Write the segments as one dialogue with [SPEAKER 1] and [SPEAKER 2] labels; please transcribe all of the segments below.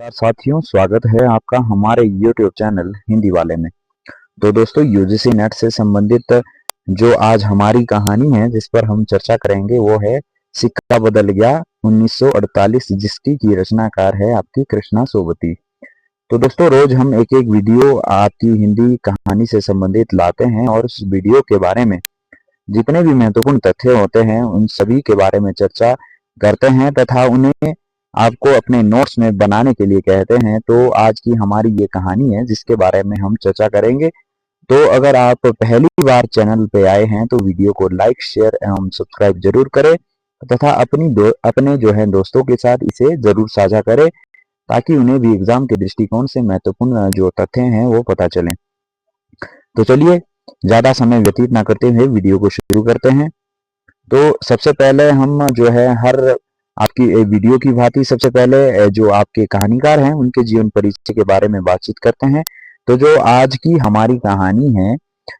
[SPEAKER 1] नमस्कार साथियों, स्वागत है आपका हमारे YouTube चैनल हिंदी वाले में। तो दोस्तों, यूजीसी नेट से संबंधित जो आज हमारी कहानी है जिस पर हम चर्चा करेंगे वो है सिक्का बदल गया 1948, जिसकी की रचनाकार है आपकी कृष्णा सोबती। तो दोस्तों, रोज हम एक एक वीडियो आपकी हिंदी कहानी से संबंधित लाते हैं और उस वीडियो के बारे में जितने भी महत्वपूर्ण तथ्य होते हैं उन सभी के बारे में चर्चा करते हैं तथा उन्हें आपको अपने नोट्स में बनाने के लिए कहते हैं। तो आज की हमारी ये कहानी है जिसके बारे में हम चर्चा करेंगे। तो अगर आप पहली बार चैनल पे आए हैं तो वीडियो को लाइक, शेयर एवं सब्सक्राइब जरूर करें तथा अपने जो है दोस्तों के साथ इसे जरूर साझा करें ताकि उन्हें भी एग्जाम के दृष्टिकोण से महत्वपूर्ण जो तथ्य हैं वो पता चलें। तो चलिए, ज्यादा समय व्यतीत ना करते हुए वीडियो को शुरू करते हैं। तो सबसे पहले हम जो है हर आपकी वीडियो की भांति सबसे पहले जो आपके कहानीकार हैं उनके जीवन परिचय के बारे में बातचीत करते हैं। तो जो आज की हमारी कहानी है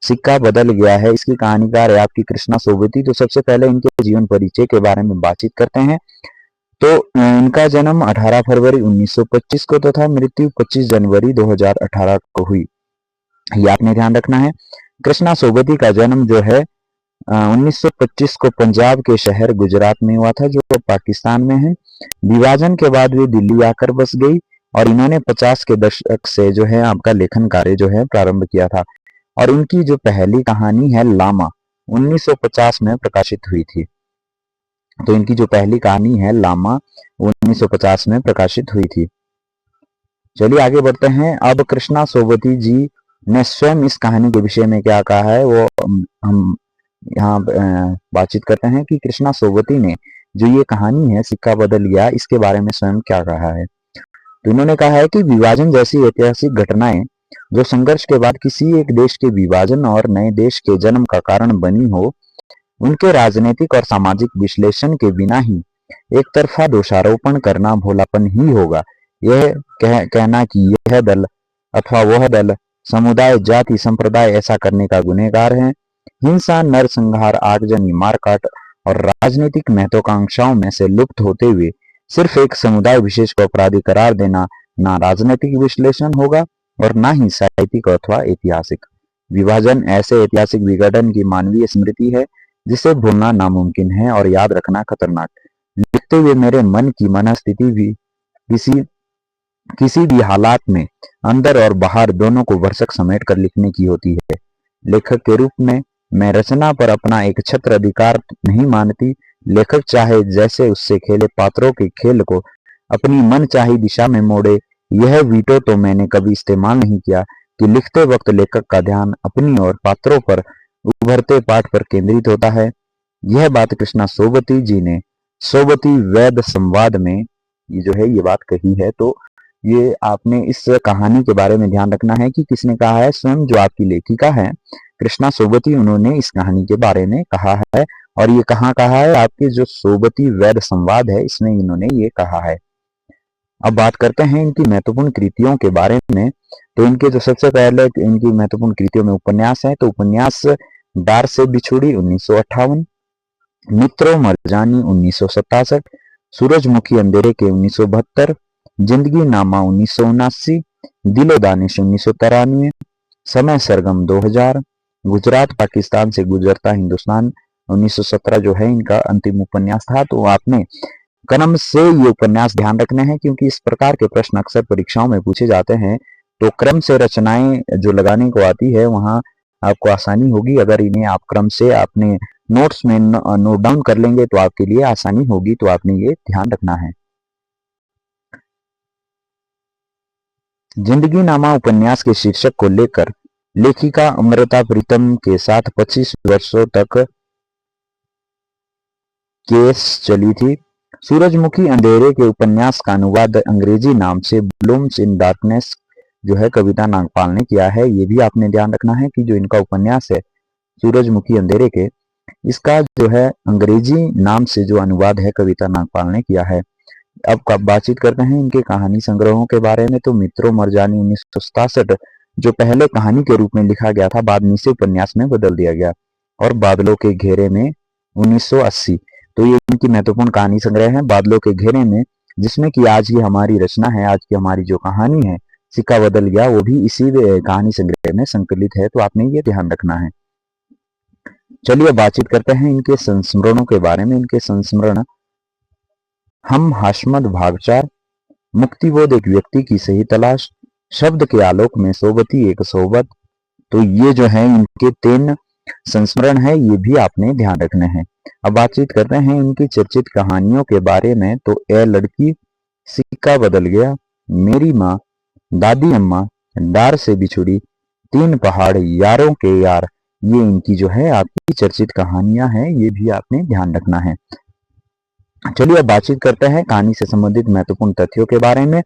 [SPEAKER 1] सिक्का बदल गया है, इसकी कहानीकार है आपकी कृष्णा सोबती। तो सबसे पहले इनके जीवन परिचय के बारे में बातचीत करते हैं। तो इनका जन्म 18 फरवरी 1925 को तथा मृत्यु 25 जनवरी 2018 को हुई। ये आपने ध्यान रखना है। कृष्णा सोबती का जन्म जो है 1925 को पंजाब के शहर गुजरात में हुआ था जो पाकिस्तान में है। विभाजन के बाद वे दिल्ली आकर बस गई और इन्होंने 50 के दशक से जो है आपका लेखन कार्य जो है प्रारंभ किया था। और इनकी जो पहली कहानी है लामा 1950 में प्रकाशित हुई थी। तो इनकी जो पहली कहानी है लामा 1950 में प्रकाशित हुई थी। चलिए आगे बढ़ते हैं। अब कृष्णा सोबती जी ने स्वयं इस कहानी के विषय में क्या कहा है वो हम यहाँ बातचीत करते हैं कि कृष्णा सोबती ने जो ये कहानी है सिक्का बदल गया, इसके बारे में स्वयं क्या कहा है। तो इन्होंने कहा है कि विभाजन जैसी ऐतिहासिक घटनाएं जो संघर्ष के बाद किसी एक देश के विभाजन और नए देश के जन्म का कारण बनी हो, उनके राजनीतिक और सामाजिक विश्लेषण के बिना ही एक तरफा दोषारोपण करना भोलापन ही होगा। यह कहना कि यह दल अथवा वह दल, समुदाय, जाति, संप्रदाय ऐसा करने का गुनहगार है। हिंसा, नरसंहार, आगजनी, मारकाट और राजनीतिक महत्वाकांक्षाओं में से लुप्त होते हुए सिर्फ एक समुदाय विशेष को अपराधी करार देना ना राजनीतिक विश्लेषण होगा और ना ही साहित्यिक अथवा ऐतिहासिक। विभाजन ऐसे ऐतिहासिक विघटन की मानवीय स्मृति है जिसे भूलना नामुमकिन है और याद रखना खतरनाक। लिखते हुए मेरे मन की मनस्थिति भी किसी किसी भी हालात में अंदर और बाहर दोनों को भरसक समेट कर लिखने की होती है। लेखक के रूप में मैं रचना पर अपना एक छत्र अधिकार नहीं मानती। लेखक चाहे जैसे उससे खेले, पात्रों के खेल को अपनी मन चाही दिशा में मोड़े, यह वीटो तो मैंने कभी इस्तेमाल नहीं किया कि लिखते वक्त लेखक का ध्यान अपनी और पात्रों पर उभरते पाठ पर केंद्रित होता है। यह बात कृष्णा सोबती जी ने सोबती वेद संवाद में ये बात कही है। तो ये आपने इस कहानी के बारे में ध्यान रखना है कि किसने कहा है। स्वयं जो आपकी लेखिका है कृष्णा सोबती, उन्होंने इस कहानी के बारे में कहा है। और ये कहाँ कहा है? आपके जो सोबती वेद संवाद है इसमें इन्होंने ये कहा है। अब बात करते हैं इनकी महत्वपूर्ण कृतियों के बारे में। तो इनके जो सबसे पहले इनकी महत्वपूर्ण कृतियों में उपन्यास है। तो उपन्यास डार से बिछुड़ी 1958, मित्रों मरजानी 1967, सूरजमुखी अंधेरे के 1972, जिंदगी नामा 1979, दिलो दानिश 1993, समय सरगम 2000, गुजरात पाकिस्तान से गुजरता हिंदुस्तान 1917 जो है इनका अंतिम उपन्यास था। तो आपने क्रम से ये उपन्यास ध्यान रखने हैं क्योंकि इस प्रकार के प्रश्न अक्सर परीक्षाओं में पूछे जाते हैं। तो क्रम से रचनाएं जो लगाने को आती है वहां आपको आसानी होगी। अगर इन्हें आप क्रम से अपने नोट्स में नोट डाउन कर लेंगे तो आपके लिए आसानी होगी। तो आपने ये ध्यान रखना है। जिंदगी नामा उपन्यास के शीर्षक को लेकर लेखिका अमृता प्रीतम के साथ 25 वर्षों तक केस चली थी। सूरजमुखी अंधेरे के उपन्यास का अनुवाद अंग्रेजी नाम से ब्लूम्स इन डार्कनेस जो है कविता नागपाल ने किया है। ये भी आपने ध्यान रखना है कि जो इनका उपन्यास है सूरजमुखी अंधेरे के, इसका जो है अंग्रेजी नाम से जो अनुवाद है कविता नागपाल ने किया है। अब बातचीत करते हैं इनके कहानी संग्रहों के बारे में। तो मित्रों मरजानी 1967 जो पहले कहानी के रूप में लिखा गया था, बाद में इसे उपन्यास में बदल दिया गया। और बादलों के घेरे में 1980, तो ये इनकी महत्वपूर्ण कहानी संग्रह है। बादलों के घेरे में जिसमें कि आज की हमारी रचना है, आज की हमारी जो कहानी है सिक्का बदल गया, वो भी इसी कहानी संग्रह में संकलित है, तो आपने ये ध्यान रखना है। चलिए बातचीत करते हैं इनके संस्मरणों के बारे में। इनके संस्मरण: हम हाशमद भागचार, मुक्तिबोध एक व्यक्ति की सही तलाश, शब्द के आलोक में सोबती एक सोबत। तो ये जो है इनके 3 संस्मरण है, ये भी आपने ध्यान रखने हैं। अब बातचीत करते हैं इनकी चर्चित कहानियों के बारे में। तो ए लड़की, सिक्का बदल गया, मेरी माँ, दादी अम्मा, डार से बिछुड़ी, 3 पहाड़, यारों के यार, ये इनकी जो है आपकी चर्चित कहानियां हैं, ये भी आपने ध्यान रखना है। चलिए अब बातचीत करते हैं कहानी से संबंधित महत्वपूर्ण तथ्यों के बारे में।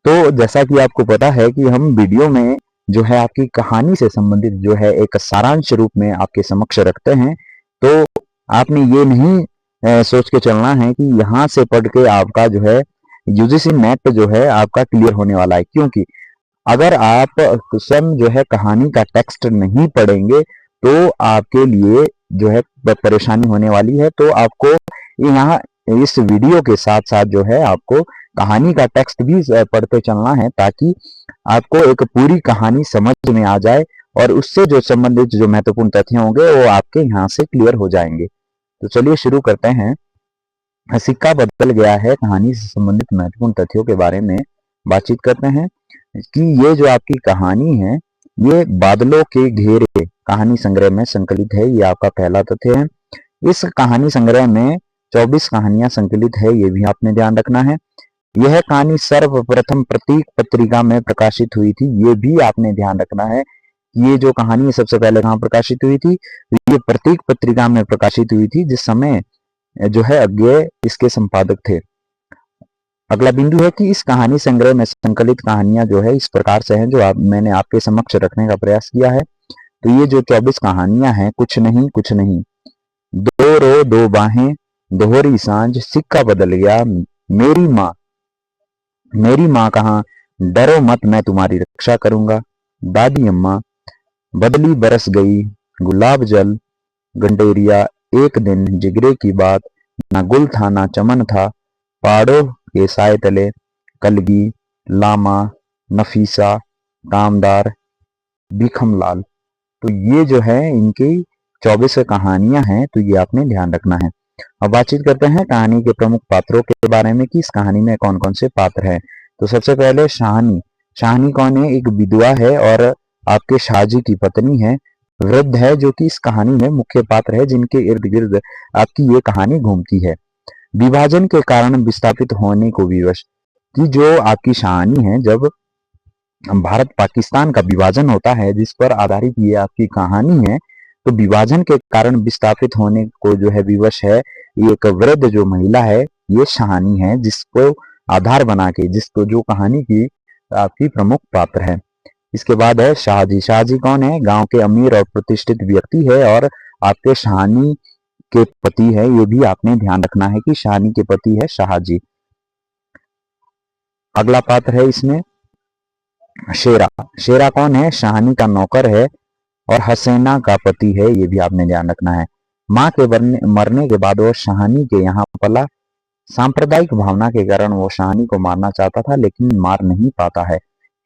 [SPEAKER 1] तो जैसा कि आपको पता है कि हम वीडियो में जो है आपकी कहानी से संबंधित जो है एक सारांश रूप में आपके समक्ष रखते हैं। तो आपने ये नहीं सोच के चलना है कि यहाँ से पढ़ के आपका जो है यूजीसी नेट जो है आपका क्लियर होने वाला है, क्योंकि अगर आप स्वयं जो है कहानी का टेक्स्ट नहीं पढ़ेंगे तो आपके लिए जो है परेशानी होने वाली है। तो आपको यहाँ इस वीडियो के साथ साथ जो है आपको कहानी का टेक्स्ट भी पढ़ते चलना है, ताकि आपको एक पूरी कहानी समझ में आ जाए और उससे जो संबंधित जो महत्वपूर्ण तथ्य होंगे वो आपके यहाँ से क्लियर हो जाएंगे। तो चलिए शुरू करते हैं। सिक्का बदल गया है कहानी से संबंधित महत्वपूर्ण तथ्यों के बारे में बातचीत करते हैं कि ये जो आपकी कहानी है ये बादलों के घेरे कहानी संग्रह में संकलित है। ये आपका पहला तथ्य है। इस कहानी संग्रह में 24 कहानियां संकलित है, ये भी आपने ध्यान रखना है। यह कहानी सर्वप्रथम प्रतीक पत्रिका में प्रकाशित हुई थी, ये भी आपने ध्यान रखना है। ये जो कहानी सबसे पहले कहाँ प्रकाशित हुई थी? ये प्रतीक पत्रिका में प्रकाशित हुई थी, जिस समय जो है अज्ञेय इसके संपादक थे। अगला बिंदु है कि इस कहानी संग्रह में संकलित कहानियां जो है इस प्रकार से हैं, जो मैंने आपके समक्ष रखने का प्रयास किया है। तो ये जो 24 कहानियां हैं, कुछ नहीं कुछ नहीं, 2 रो 2 बाहें, दोहरी सांझ, सिक्का बदल गया, मेरी माँ कहाँ, डरो मत मैं तुम्हारी रक्षा करूंगा, दादी अम्मा, बदली बरस गई, गुलाब जल, गंडेरिया, एक दिन, जिगरे की बात, ना गुल था ना चमन था, पहाड़ों के साए तले, कलगी, लामा, नफीसा, कामदार, भीखमलाल। तो ये जो है इनकी 24 कहानियां हैं, तो ये आपने ध्यान रखना है। अब बातचीत करते हैं कहानी के प्रमुख पात्रों के बारे में कि इस कहानी में कौन कौन से पात्र हैं। तो सबसे पहले शाहनी। शाहनी कौन है? एक विधवा है और आपके शाहजी की पत्नी है, वृद्ध है, जो कि इस कहानी में मुख्य पात्र है, जिनके इर्द गिर्द आपकी ये कहानी घूमती है। विभाजन के कारण विस्थापित होने को विवश की जो आपकी शाहनी है, जब भारत पाकिस्तान का विभाजन होता है, जिस पर आधारित ये आपकी कहानी है, तो विभाजन के कारण विस्थापित होने को जो है विवश है ये एक वृद्ध जो महिला है, ये शाहनी है, जिसको आधार बना के जिसको जो कहानी की आपकी प्रमुख पात्र है। इसके बाद है शाहजी। शाहजी कौन है? गांव के अमीर और प्रतिष्ठित व्यक्ति है और आपके शाहनी के पति है। ये भी आपने ध्यान रखना है कि शाहनी के पति है शाहजी। अगला पात्र है इसमें शेरा। शेरा कौन है? शाहनी का नौकर है और हसैना का पति है, ये भी आपने ध्यान रखना है। माँ के मरने के बाद वो शाहनी के यहाँ पला। सांप्रदायिक भावना के कारण वो शाहनी को मारना चाहता था, लेकिन मार नहीं पाता है,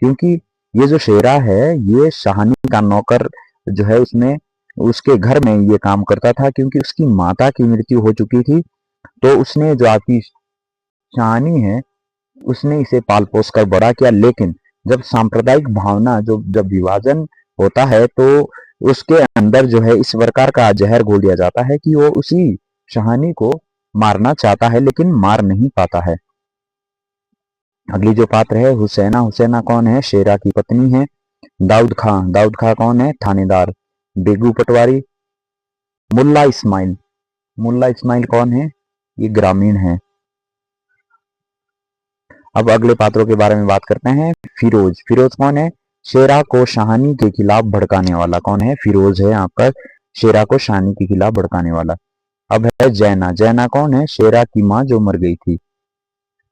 [SPEAKER 1] क्योंकि ये जो शेरा है ये शाहनी का नौकर जो है उसमें उसके घर में ये काम करता था, क्योंकि उसकी माता की मृत्यु हो चुकी थी। तो उसने जो आपकी शाहनी है उसने इसे पाल पोस कर बड़ा किया, लेकिन जब सांप्रदायिक भावना जब विभाजन होता है तो उसके अंदर जो है इस प्रकार का जहर घोल दिया जाता है कि वो उसी शाहनी को मारना चाहता है, लेकिन मार नहीं पाता है। अगली जो पात्र है हुसैना। हुसैना कौन है? शेरा की पत्नी है। दाऊद खां। दाऊद खां कौन है? थानेदार। बेगू पटवारी। मुल्ला इस्माइल। मुल्ला इस्माइल कौन है? ये ग्रामीण है। अब अगले पात्रों के बारे में बात करते हैं। फिरोज। फिरोज कौन है? शेरा को शाहनी के खिलाफ भड़काने वाला। कौन है? फिरोज है आपका शेरा को शाहनी के खिलाफ भड़काने वाला। अब है जैना। जैना कौन है? शेरा की माँ जो मर गई थी।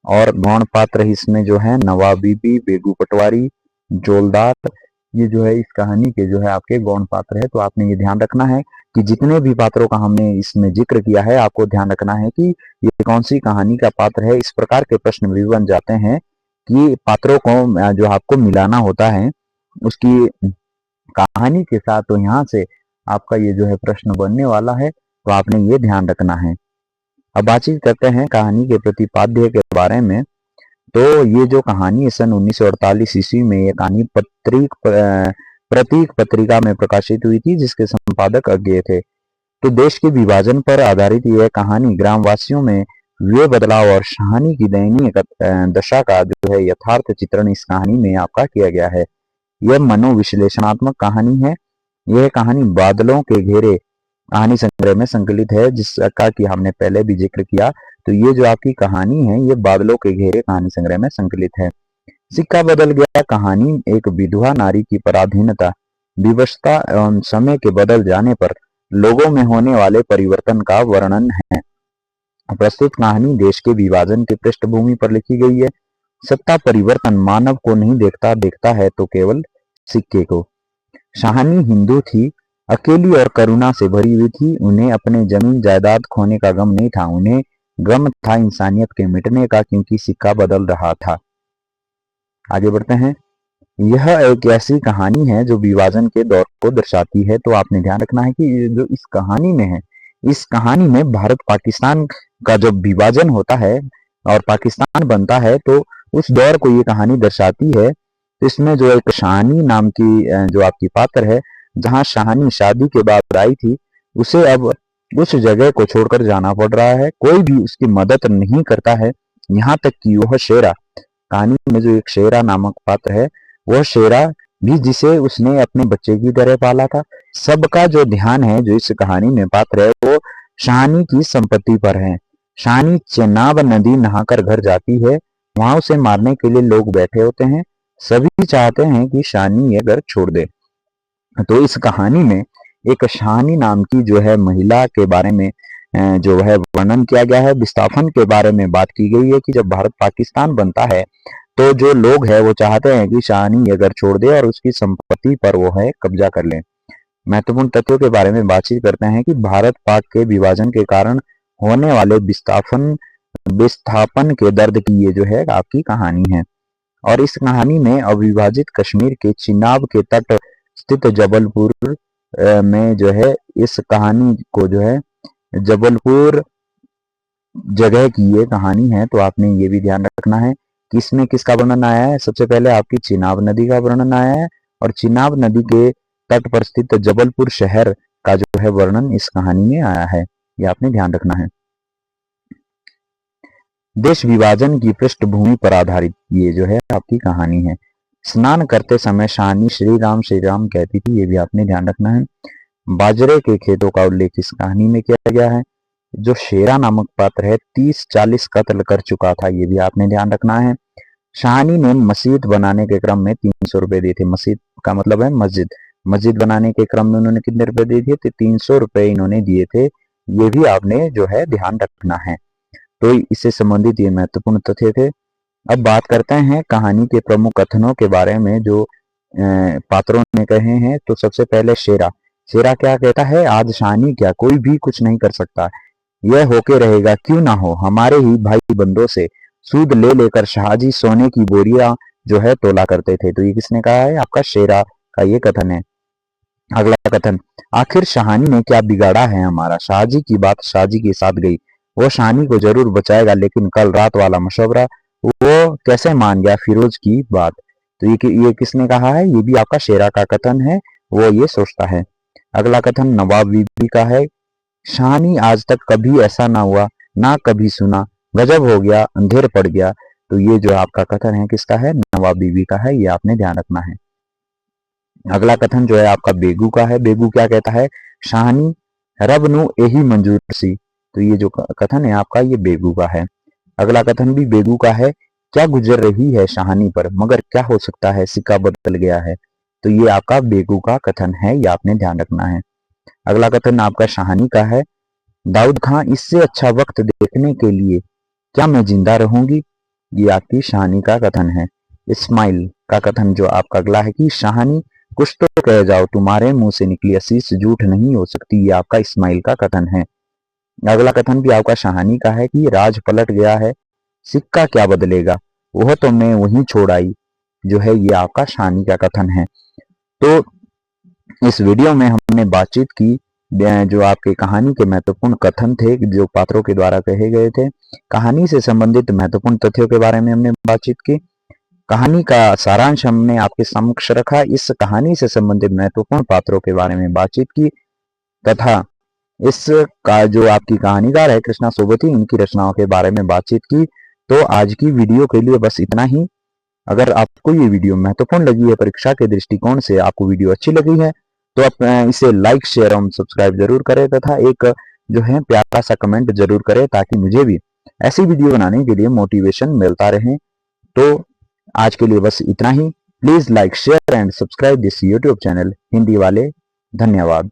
[SPEAKER 1] और गौण पात्र इसमें जो है नवाब बीबी, बेगू पटवारी, जोलदार, ये जो है इस कहानी के जो है आपके गौण पात्र है, तो आपने ये ध्यान रखना है कि जितने भी पात्रों का हमने इसमें जिक्र किया है, आपको ध्यान रखना है कि ये कौन सी कहानी का पात्र है। इस प्रकार के प्रश्न भी बन जाते हैं कि पात्रों को जो आपको मिलाना होता है उसकी कहानी के साथ, तो यहाँ से आपका ये जो है प्रश्न बनने वाला है, तो आपने ये ध्यान रखना है। अब बातचीत करते हैं कहानी के प्रतिपाद्य के बारे में। तो ये जो कहानी है सन 1948 ईस्वी में ये कहानी प्रतीक पत्रिका में प्रकाशित हुई थी, जिसके संपादक अज्ञेय थे। तो देश के विभाजन पर आधारित यह कहानी ग्रामवासियों में हुए बदलाव और शहानी की दयनीय दशा का जो है यथार्थ चित्रण इस कहानी में आपका किया गया है। यह मनोविश्लेषणात्मक कहानी है। यह कहानी बादलों के घेरे कहानी संग्रह में संकलित है, जिसका कि हमने पहले भी जिक्र किया। तो ये जो आपकी कहानी है ये बादलों के घेरे कहानी संग्रह में संकलित है। सिक्का बदल गया कहानी एक विधवा नारी की पराधीनता, विवशता एवं समय के बदल जाने पर लोगों में होने वाले परिवर्तन का वर्णन है। प्रस्तुत कहानी देश के विभाजन की पृष्ठभूमि पर लिखी गई है। सत्ता परिवर्तन मानव को नहीं देखता है तो केवल सिक्के को। शहानी हिंदू थी, अकेली और करुणा से भरी हुई थी। उन्हें अपने जमीन जायदाद खोने का गम नहीं था, उन्हें गम था इंसानियत के मिटने का, क्योंकि सिक्का बदल रहा था। आगे बढ़ते हैं। यह एक ऐसी कहानी है जो विभाजन के दौर को दर्शाती है। तो आपने ध्यान रखना है कि जो इस कहानी में है, इस कहानी में भारत पाकिस्तान का जब विभाजन होता है और पाकिस्तान बनता है, तो उस दौर को ये कहानी दर्शाती है। इसमें जो एक शाहानी नाम की जो आपकी पात्र है, जहां शाहानी शादी के बाद आई थी, उसे अब उस जगह को छोड़कर जाना पड़ रहा है। कोई भी उसकी मदद नहीं करता है, यहाँ तक कि वह शेरा, कहानी में जो एक शेरा नामक पात्र है, वह शेरा भी, जिसे उसने अपने बच्चे की तरह पाला था। सबका जो ध्यान है, जो इस कहानी में पात्र है, वो शाहानी की संपत्ति पर है। शाहानी चेनाब नदी नहाकर घर जाती है, वहां उसे मारने के लिए लोग बैठे होते हैं। सभी चाहते हैं कि शाहानी ये घर छोड़ दे। तो इस कहानी में एक शाहानी नाम की जो है महिला के बारे में जो है वर्णन किया गया है। विस्थापन के बारे में बात की गई है कि जब भारत पाकिस्तान बनता है, तो जो लोग हैं वो चाहते हैं कि शाहानी ये घर छोड़ दे और उसकी संपत्ति पर वो है कब्जा कर ले। महत्वपूर्ण तथ्यों के बारे में बातचीत करते हैं कि भारत पाक के विभाजन के कारण होने वाले विस्थापन के दर्द की ये जो है आपकी कहानी है। और इस कहानी में अविभाजित कश्मीर के चिनाब के तट स्थित जबलपुर में जो है इस कहानी को जो है जबलपुर जगह की ये कहानी है। तो आपने ये भी ध्यान रखना है कि इसमें किसका वर्णन आया है। सबसे पहले आपकी चिनाब नदी का वर्णन आया है, और चिनाब नदी के तट पर स्थित जबलपुर शहर का जो है वर्णन इस कहानी में आया है। ये आपने ध्यान रखना है। देश विभाजन की पृष्ठभूमि पर आधारित ये जो है आपकी कहानी है। स्नान करते समय शाहानी श्री राम कहती थी, ये भी आपने ध्यान रखना है। बाजरे के खेतों का उल्लेख इस कहानी में किया गया है। जो शेरा नामक पात्र है 30-40 कत्ल कर चुका था, ये भी आपने ध्यान रखना है। शाहानी ने मस्जिद बनाने के क्रम में 300 रुपए दिए थे। मस्जिद का मतलब है मस्जिद। मस्जिद बनाने के क्रम में उन्होंने कितने रुपए दिए थे? 300 रुपए इन्होंने दिए थे। ये भी आपने जो है ध्यान रखना है। तो इससे संबंधित ये महत्वपूर्ण तथ्य थे। अब बात करते हैं कहानी के प्रमुख कथनों के बारे में जो पात्रों ने कहे हैं। तो सबसे पहले शेरा क्या कहता है? आज शाहानी क्या, कोई भी कुछ नहीं कर सकता, यह होके रहेगा, क्यों ना हो। हमारे ही भाई बंदों से सूद ले लेकर शाहजी सोने की बोरियां जो है तोला करते थे। तो ये किसने कहा है? आपका शेरा का ये कथन है। अगला कथन, आखिर शाहानी ने क्या बिगाड़ा है हमारा? शाहजी की बात शाहजी के साथ गई, वो शाहानी को जरूर बचाएगा, लेकिन कल रात वाला मशवरा वो कैसे मान गया फिरोज की बात? तो ये किसने कहा है? ये भी आपका शेरा का कथन है, वो ये सोचता है। अगला कथन नवाब बीबी का है। शाहानी आज तक कभी ऐसा ना हुआ, ना कभी सुना, गजब हो गया, अंधेर पड़ गया। तो ये जो आपका कथन है किसका है? नवाब बीबी का है, ये आपने ध्यान रखना है। अगला कथन जो है आपका बेगू का है। बेगू क्या कहता है? शाहानी रब नु यही मंजूर सी। तो ये जो कथन है आपका ये बेगू का है। अगला कथन भी बेगू का है। क्या गुजर रही है शाहानी पर, मगर क्या हो सकता है, सिक्का बदल गया है। तो ये आपका बेगू का कथन है, ये आपने ध्यान रखना है। अगला कथन आपका शाहानी का है। दाऊद खां, इससे अच्छा वक्त देखने के लिए क्या मैं जिंदा रहूंगी? ये आपकी शाहानी का कथन है। इस्माइल का कथन जो आपका अगला है कि शाहानी कुछ तो कह जाओ, तुम्हारे मुंह से निकली असीस झूठ नहीं हो सकती, ये आपका इस्माइल का कथन है। अगला कथन भी आपका शाहानी का है कि राज पलट गया है, सिक्का क्या बदलेगा, वह तो मैं वहीं छोड़ आई, जो है ये आपका शाहानी का कथन है। तो इस वीडियो में हमने बातचीत की जो आपके कहानी के महत्वपूर्ण कथन थे जो पात्रों के द्वारा कहे गए थे, कहानी से संबंधित महत्वपूर्ण तथ्यों के बारे में हमने बातचीत की, कहानी का सारांश हमने आपके समक्ष रखा, इस कहानी से संबंधित महत्वपूर्ण पात्रों के बारे में बातचीत की तथा इस का जो आपकी कहानीकार है कृष्णा सोबती, उनकी रचनाओं के बारे में बातचीत की। तो आज की वीडियो के लिए बस इतना ही। अगर आपको ये वीडियो महत्वपूर्ण लगी है, परीक्षा के दृष्टिकोण से आपको वीडियो अच्छी लगी है, तो आप इसे लाइक शेयर और सब्सक्राइब जरूर करें तथा एक जो है प्यारा सा कमेंट जरूर करें, ताकि मुझे भी ऐसी वीडियो बनाने के लिए मोटिवेशन मिलता रहे। तो आज के लिए बस इतना ही। Please like share and subscribe this YouTube channel Hindi वाले। धन्यवाद।